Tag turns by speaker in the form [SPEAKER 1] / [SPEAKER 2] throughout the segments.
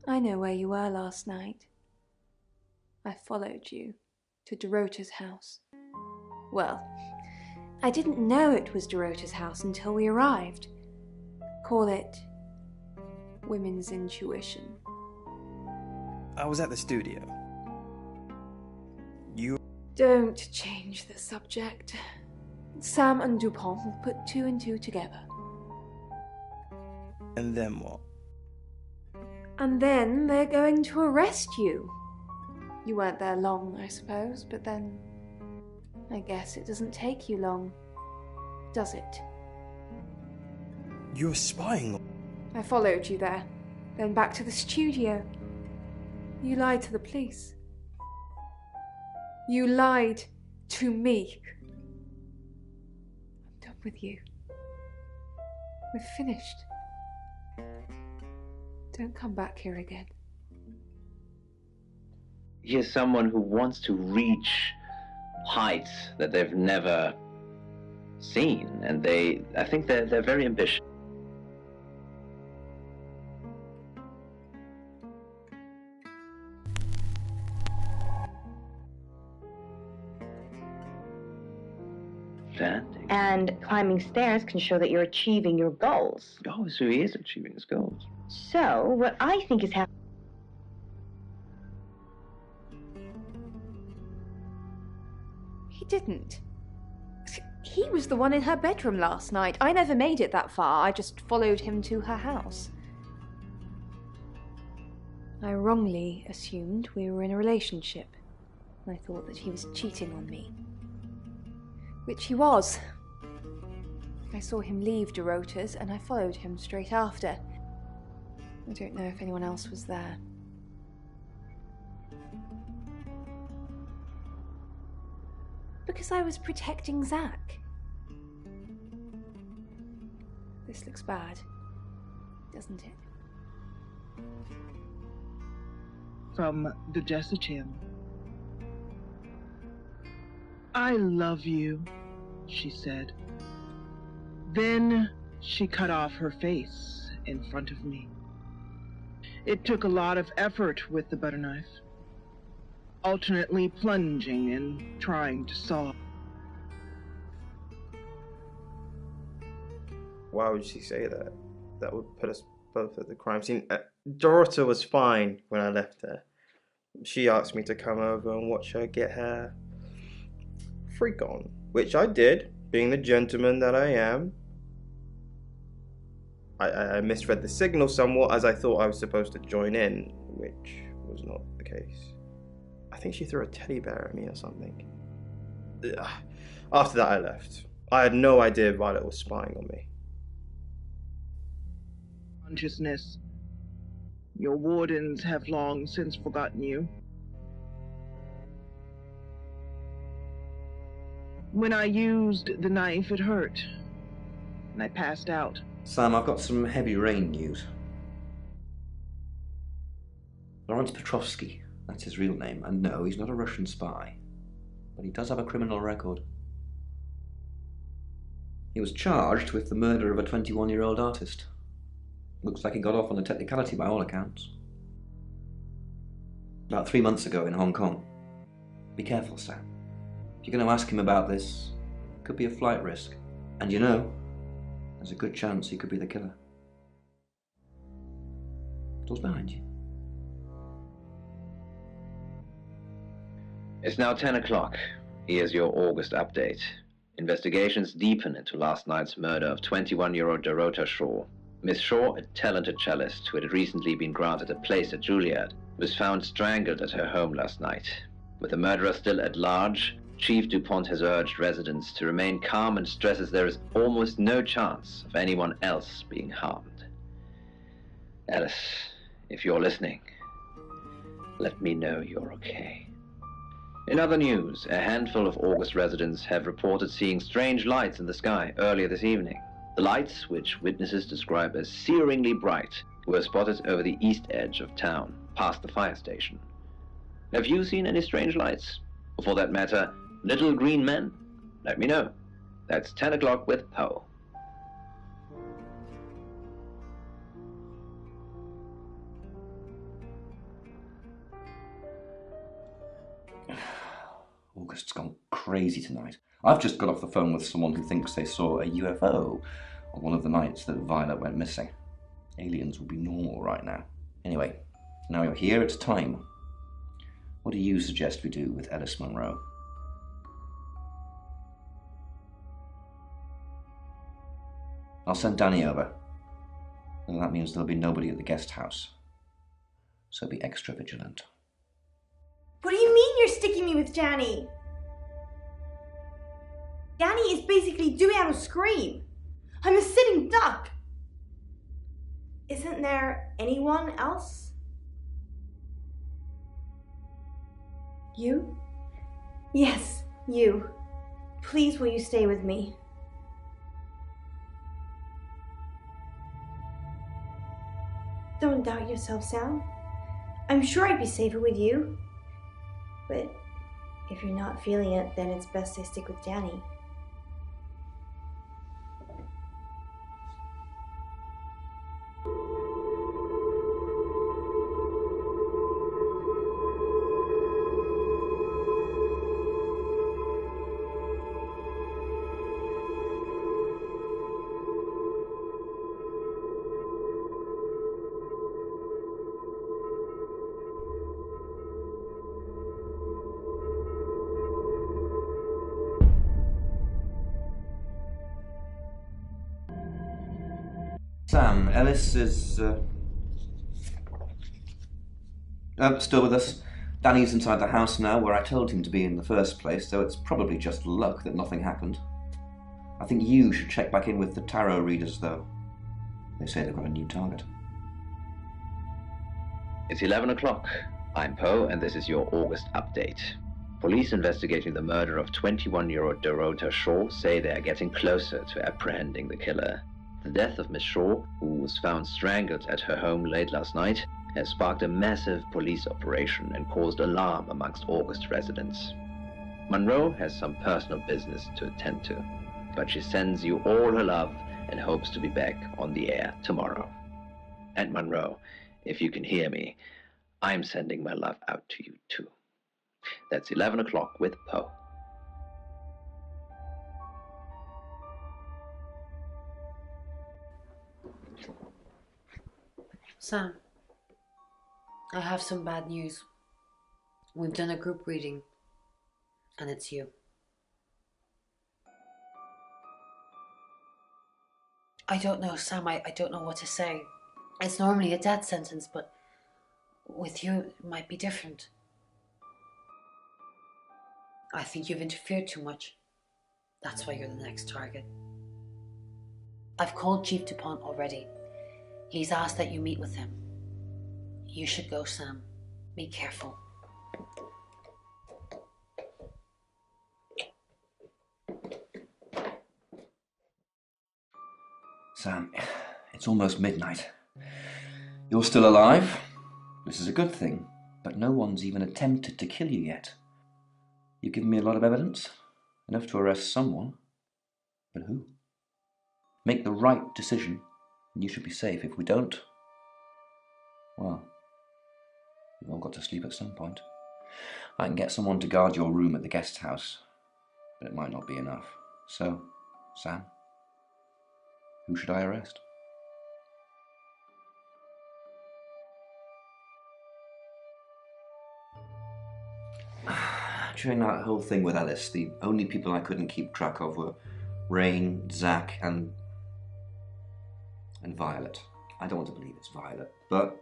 [SPEAKER 1] I know where you were last night. I followed you to Dorota's house. Well, I didn't know it was Dorota's house until we arrived. Call it women's intuition.
[SPEAKER 2] I was at the studio. You...
[SPEAKER 1] Don't change the subject. Sam and Dupont will put two and two together.
[SPEAKER 2] And then what?
[SPEAKER 1] And then they're going to arrest you. You weren't there long, I suppose, but then I guess it doesn't take you long, does it?
[SPEAKER 2] You were spying on...
[SPEAKER 1] I followed you there, then back to the studio. You lied to the police. You lied to me. I'm done with you. We're finished. Don't come back here again.
[SPEAKER 3] Here's someone who wants to reach heights that they've never seen, and I think they're very ambitious.
[SPEAKER 4] And climbing stairs can show that you're achieving your goals.
[SPEAKER 3] Oh, so he is achieving his goals.
[SPEAKER 4] So, what I think is happening...
[SPEAKER 1] He didn't. He was the one in her bedroom last night. I never made it that far. I just followed him to her house. I wrongly assumed we were in a relationship. I thought that he was cheating on me. Which he was. I saw him leave Dorota's and I followed him straight after. I don't know if anyone else was there. Because I was protecting Zach. This looks bad, doesn't it?
[SPEAKER 5] From the Jessa channel. I love you, she said. Then she cut off her face in front of me. It took a lot of effort with the butter knife, alternately plunging and trying to saw.
[SPEAKER 6] Why would she say that? That would put us both at the crime scene. Dorota was fine when I left her. She asked me to come over and watch her get her freak on, which I did, being the gentleman that I am. I misread the signal somewhat, as I thought I was supposed to join in, which was not the case. I think she threw a teddy bear at me or something. Ugh. After that I left. I had no idea Violet was spying on me.
[SPEAKER 5] Consciousness. Your wardens have long since forgotten you. When I used the knife, it hurt, and I passed out.
[SPEAKER 7] Sam, I've got some heavy rain news. Lawrence Petrovsky, that's his real name, and no, he's not a Russian spy, but he does have a criminal record. He was charged with the murder of a 21-year-old artist. Looks like he got off on a technicality by all accounts. About 3 months ago in Hong Kong. Be careful, Sam. If you're going to ask him about this, it could be a flight risk. And you know, there's a good chance he could be the killer. Door's behind you.
[SPEAKER 3] It's now 10 o'clock. Here's your August update. Investigations deepen into last night's murder of 21-year-old Dorota Shaw. Miss Shaw, a talented cellist who had recently been granted a place at Juilliard, was found strangled at her home last night. With the murderer still at large, Chief Dupont has urged residents to remain calm and stresses there is almost no chance of anyone else being harmed. Alice, if you're listening, let me know you're okay. In other news, a handful of August residents have reported seeing strange lights in the sky earlier this evening. The lights, which witnesses describe as searingly bright, were spotted over the east edge of town, past the fire station. Have you seen any strange lights? Or for that matter, little green men? Let me know. That's 10 o'clock with Poe.
[SPEAKER 7] August's gone crazy tonight. I've just got off the phone with someone who thinks they saw a UFO on one of the nights that Violet went missing. Aliens will be normal right now. Anyway, now you're here, it's time. What do you suggest we do with Ellis Monroe? I'll send Danny over. And that means there'll be nobody at the guest house. So be extra vigilant.
[SPEAKER 8] What do you mean you're sticking me with Danny? Danny is basically doing out a scream. I'm a sitting duck. Isn't there anyone else? You? Yes, you. Please, will you stay with me? Don't doubt yourself, Sam. I'm sure I'd be safer with you. But if you're not feeling it, then it's best I stick with Danny.
[SPEAKER 7] Sam, Ellis is still with us. Danny's inside the house now, where I told him to be in the first place, so it's probably just luck that nothing happened. I think you should check back in with the tarot readers, though. They say they've got a new target.
[SPEAKER 3] It's 11 o'clock. I'm Poe, and this is your August update. Police investigating the murder of 21-year-old Dorota Shaw say they are getting closer to apprehending the killer. The death of Miss Shaw, who was found strangled at her home late last night, has sparked a massive police operation and caused alarm amongst August residents. Monroe has some personal business to attend to, but she sends you all her love and hopes to be back on the air tomorrow. And Monroe, if you can hear me, I'm sending my love out to you too. That's 11 o'clock with Poe.
[SPEAKER 9] Sam, I have some bad news. We've done a group reading, and it's you. I don't know, Sam, I don't know what to say. It's normally a death sentence, but with you, it might be different. I think you've interfered too much. That's why you're the next target. I've called Chief DuPont already. He's asked that you meet with him. You should go, Sam. Be careful.
[SPEAKER 7] Sam, it's almost midnight. You're still alive. This is a good thing, but no one's even attempted to kill you yet. You've given me a lot of evidence, enough to arrest someone. But who? Make the right decision, and you should be safe. If we don't, well, we've all got to sleep at some point. I can get someone to guard your room at the guest house, but it might not be enough. So, Sam, who should I arrest? During that whole thing with Ellis, the only people I couldn't keep track of were Rain, Zach, and Violet. I don't want to believe it's Violet, but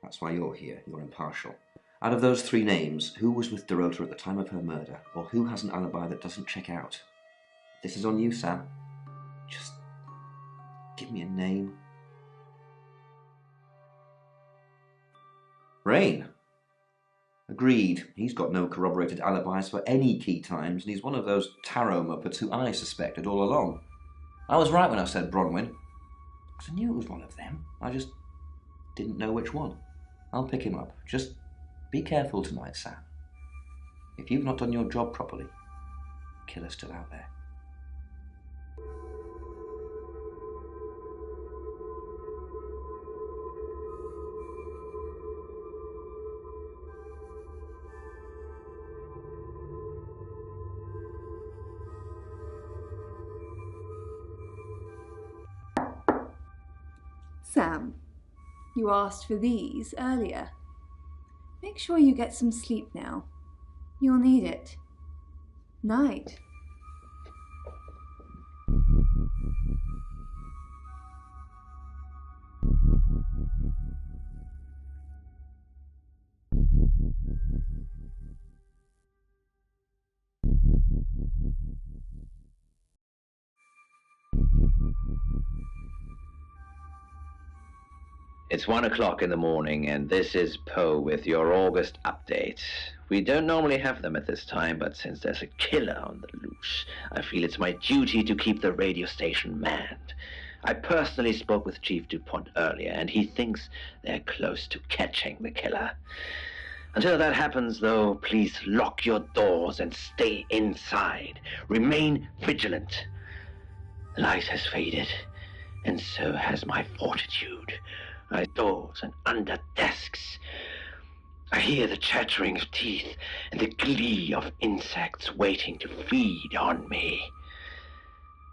[SPEAKER 7] that's why you're here. You're impartial. Out of those three names, who was with Dorota at the time of her murder, or who has an alibi that doesn't check out? This is on you, Sam. Just give me a name. Rain. Agreed. He's got no corroborated alibis for any key times, and he's one of those tarot muppets who I suspected all along. I was right when I said Bronwyn, because I knew it was one of them. I just didn't know which one. I'll pick him up. Just be careful tonight, Sam. If you've not done your job properly, the killer's still out there.
[SPEAKER 1] Sam, you asked for these earlier. Make sure you get some sleep now. You'll need it. Night.
[SPEAKER 3] It's 1 o'clock in the morning, and this is Poe with your August update. We don't normally have them at this time, but since there's a killer on the loose, I feel it's my duty to keep the radio station manned. I personally spoke with Chief DuPont earlier, and he thinks they're close to catching the killer. Until that happens, though, please lock your doors and stay inside. Remain vigilant. The light has faded, and so has my fortitude. I doors and under desks. I hear the chattering of teeth and the glee of insects waiting to feed on me.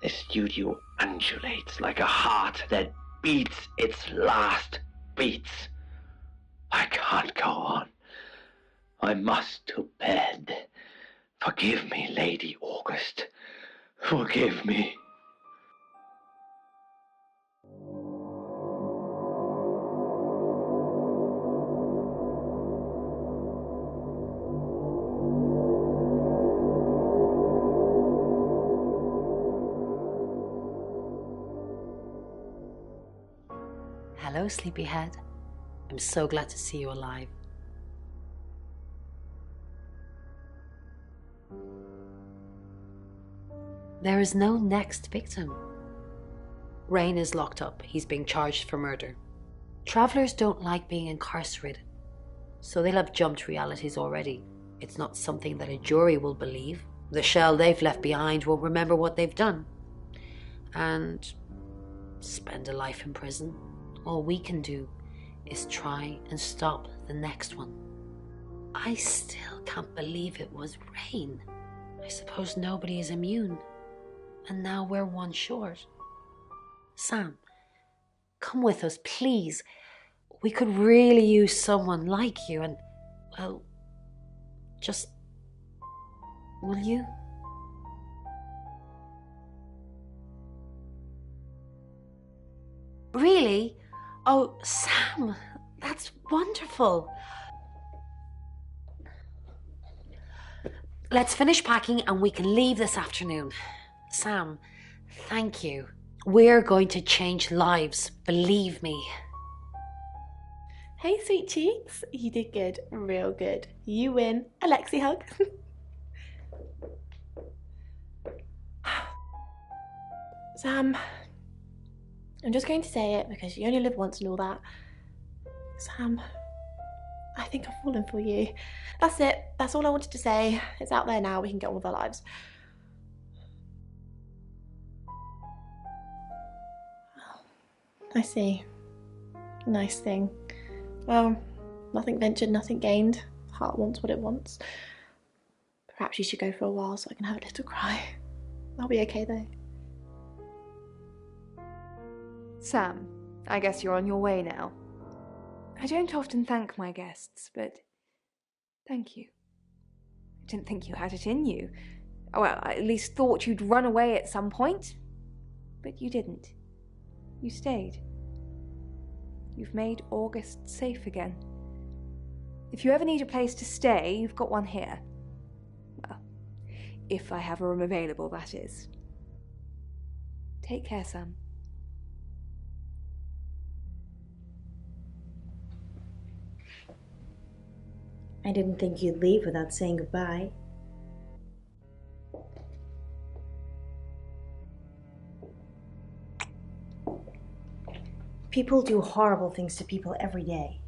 [SPEAKER 3] The studio undulates like a heart that beats its last beats. I can't go on. I must to bed. Forgive me, Lady August. Forgive me.
[SPEAKER 9] Hello, sleepyhead. I'm so glad to see you alive. There is no next victim. Rain is locked up. He's being charged for murder. Travelers don't like being incarcerated, so they'll have jumped realities already. It's not something that a jury will believe. The shell they've left behind will remember what they've done and spend a life in prison. All we can do is try and stop the next one. I still can't believe it was Rain. I suppose nobody is immune, and now we're one short. Sam, come with us, please. We could really use someone like you, and, well, just... will you? Really? Oh, Sam, that's wonderful. Let's finish packing and we can leave this afternoon. Sam, thank you. We're going to change lives, believe me.
[SPEAKER 10] Hey, sweet cheeks. You did good, real good. You win. Alexi hug. Sam, I'm just going to say it because you only live once and all that. Sam, I think I've fallen for you. That's it. That's all I wanted to say. It's out there now. We can get on with our lives. I see. Nice thing. Well, nothing ventured, nothing gained. Heart wants what it wants. Perhaps you should go for a while so I can have a little cry. I'll be okay though.
[SPEAKER 1] Sam, I guess you're on your way now. I don't often thank my guests, but thank you. I didn't think you had it in you. Well, I at least thought you'd run away at some point. But you didn't. You stayed. You've made August safe again. If you ever need a place to stay, you've got one here. Well, if I have a room available, that is. Take care, Sam.
[SPEAKER 8] I didn't think you'd leave without saying goodbye. People do horrible things to people every day.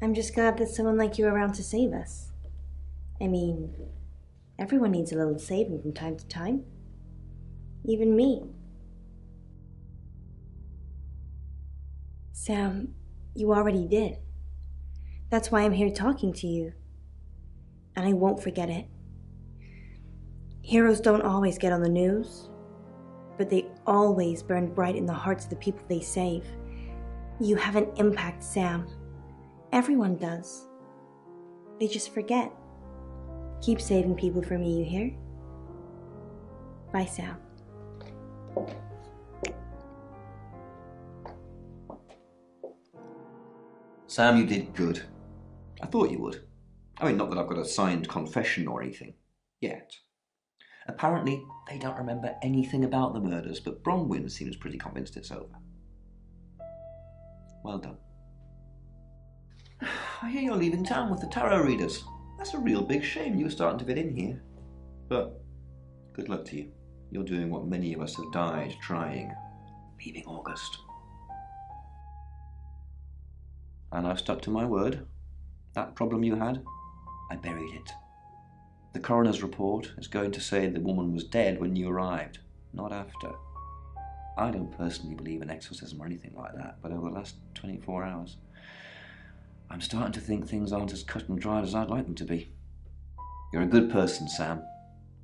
[SPEAKER 8] I'm just glad that someone like you are around to save us. I mean, everyone needs a little saving from time to time. Even me. Sam, you already did. That's why I'm here talking to you. And I won't forget it. Heroes don't always get on the news, but they always burn bright in the hearts of the people they save. You have an impact, Sam. Everyone does. They just forget. Keep saving people for me, you hear? Bye, Sam.
[SPEAKER 7] Sam, you did good. I thought you would. I mean, not that I've got a signed confession or anything. Yet. Apparently, they don't remember anything about the murders, but Bronwyn seems pretty convinced it's over. Well done. I hear you're leaving town with the tarot readers. That's a real big shame. You were starting to fit in here. But good luck to you. You're doing what many of us have died trying. Leaving August. And I've stuck to my word. That problem you had, I buried it. The coroner's report is going to say the woman was dead when you arrived, not after. I don't personally believe in exorcism or anything like that, but over the last 24 hours, I'm starting to think things aren't as cut and dried as I'd like them to be. You're a good person, Sam.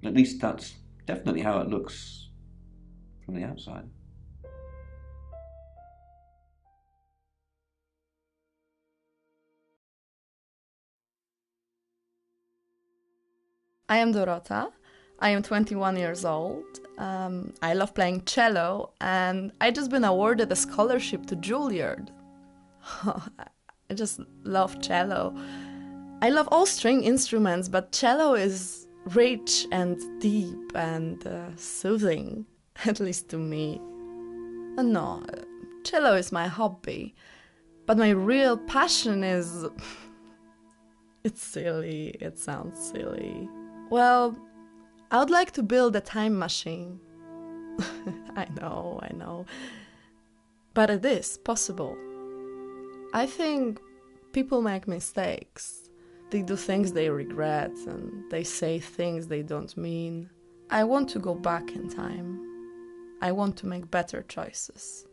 [SPEAKER 7] At least that's definitely how it looks from the outside.
[SPEAKER 11] I am Dorota. I am 21 years old. I love playing cello, and I just been awarded a scholarship to Juilliard. I just love cello. I love all string instruments, but cello is rich and deep and soothing, at least to me. No, cello is my hobby, but my real passion is... It's silly, it sounds silly. Well, I would like to build a time machine. I know. But it is possible. I think people make mistakes. They do things they regret and they say things they don't mean. I want to go back in time. I want to make better choices.